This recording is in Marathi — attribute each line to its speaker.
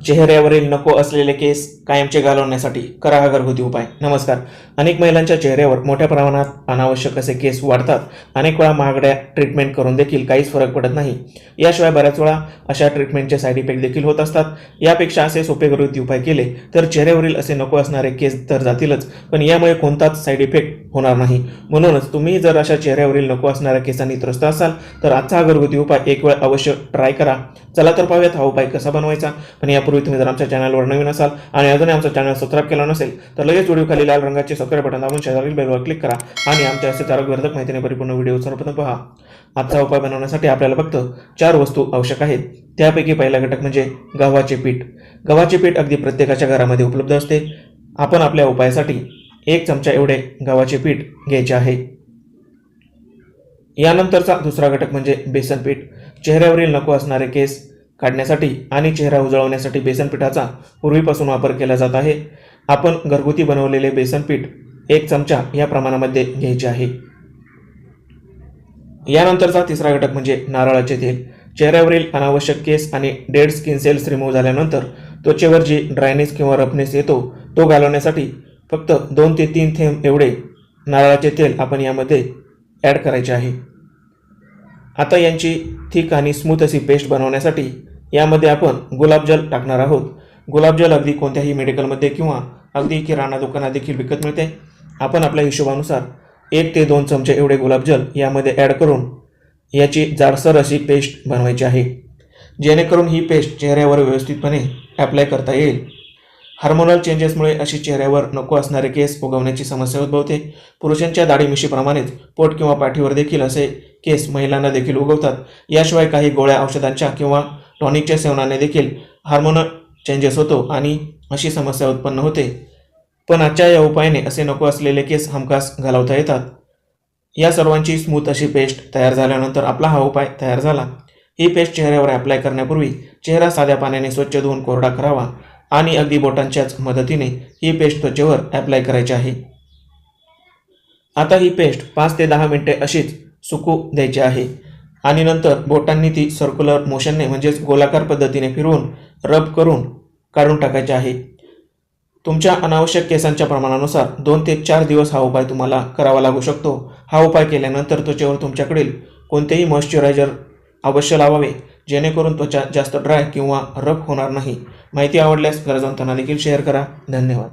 Speaker 1: चेहऱ्यावरील नको असलेले केस कायमचे घालवण्यासाठी करा हा घरगुती उपाय. नमस्कार. अनेक महिलांच्या चेहऱ्यावर मोठ्या प्रमाणात अनावश्यक असे केस वाढतात. अनेक वेळा महागड्या ट्रीटमेंट करून देखील काहीच फरक पडत नाही. याशिवाय बऱ्याच वेळा अशा ट्रीटमेंटचे साईड इफेक्ट देखील होत असतात. यापेक्षा असे सोपे घरगुती उपाय केले तर चेहऱ्यावरील असे नको असणारे केस तर जातीलच, पण यामुळे कोणताच साईड इफेक्ट होणार नाही. म्हणूनच तुम्ही जर अशा चेहऱ्यावरील नको असणाऱ्या केसांनी त्रस्त असाल तर आजचा हा घरगुती उपाय एक वेळ अवश्य ट्राय करा. चला तर पाहूयात हा उपाय कसा बनवायचा. पण यापूर्वी तुम्ही जर आमच्या चॅनलवर नवीन असाल आणि अजूनही आमचं चॅनल सबस्क्राईब केलं नसेल तर लगेच व्हिडिओ खाली लाल रंगाचे सबस्क्राईब बटन दाबून शेजारील बेलवर क्लिक करा आणि आमच्या असेच आरोग्यवर्धक माहितीने परिपूर्ण व्हिडिओ सर्वप्रथम पहा. आजचा उपाय बनवण्यासाठी आपल्याला फक्त 4 वस्तू आवश्यक आहेत. त्यापैकी पहिला घटक म्हणजे गव्हाचे पीठ. गव्हाचे पीठ अगदी प्रत्येकाच्या घरामध्ये उपलब्ध असते. आपण आपल्या उपायासाठी 1 चमचा एवढे गव्हाचे पीठ घ्यायचे आहे. यानंतरचा दुसरा घटक म्हणजे बेसन पीठ. चेहऱ्यावरील नको असणारे केस काढण्यासाठी आणि चेहरा उजळवण्यासाठी बेसन पिठाचा पूर्वीपासून वापर केला जात आहे. आपण घरगुती बनवलेले बेसन पीठ 1 चमचा या प्रमाणामध्ये घ्यायचे आहे. यानंतरचा तिसरा घटक म्हणजे नारळाचे तेल. चेहऱ्यावरील अनावश्यक केस आणि डेड स्किन सेल्स रिमूव्ह झाल्यानंतर त्वचेवर जी ड्रायनेस किंवा रफनेस येतो तो घालवण्यासाठी फक्त 2 ते 3 थेंब एवढे नारळाचे तेल आपण यामध्ये ॲड करायचे आहे. आता यांची थिक आणि स्मूथ अशी पेस्ट बनवण्यासाठी यामध्ये आपण गुलाबजल टाकणार आहोत. गुलाबजल अगदी कोणत्याही मेडिकलमध्ये किंवा अगदी किराणा दुकानात देखील विकत मिळते. आपण आपल्या हिशोबानुसार 1 ते 2 चमचे एवढे गुलाबजल यामध्ये ॲड करून याची जाडसर अशी पेस्ट बनवायची आहे, जेणेकरून ही पेस्ट चेहऱ्यावर व्यवस्थितपणे ॲप्लाय करता येईल. हार्मोनल चेंजेसमुळे अशी चेहऱ्यावर नको असणारे केस उगवण्याची समस्या उद्भवते. पुरुषांच्या दाढी मिशीप्रमाणेच पोट किंवा पाठीवर देखील असे केस महिलांना देखील उगवतात. याशिवाय काही गोळ्या औषधांच्या किंवा टॉनिकच्या सेवनाने देखील हार्मोनल चेंजेस होतो आणि अशी समस्या उत्पन्न होते. पण आजच्या या उपायाने असे नको असलेले केस हमखास घालवता येतात. या सर्वांची स्मूथ अशी पेस्ट तयार झाल्यानंतर आपला हा उपाय तयार झाला. ही पेस्ट चेहऱ्यावर ॲप्लाय करण्यापूर्वी चेहरा साध्या पाण्याने स्वच्छ धुवून कोरडा करावा आणि अगदी बोटांच्याच मदतीने ही पेस्ट त्वचेवर ॲप्लाय करायची आहे. आता ही पेस्ट 5 ते 10 मिनिटे अशीच सुकू द्यायची आहे आणि नंतर बोटांनी ती सर्क्युलर मोशनने म्हणजेच गोलाकार पद्धतीने फिरवून रब करून काढून टाकायचे आहे. तुमच्या अनावश्यक केसांच्या प्रमाणानुसार 2 ते 4 दिवस हा उपाय तुम्हाला करावा लागू शकतो. हा उपाय केल्यानंतर त्वचेवर तुमच्याकडील कोणतेही मॉइश्चरायझर अवश्य लावावे, जेणेकरून त्वचा जास्त ड्राय किंवा रफ होणार नाही. माहिती आवडल्यास गरजवंतांना देखील शेअर करा. धन्यवाद.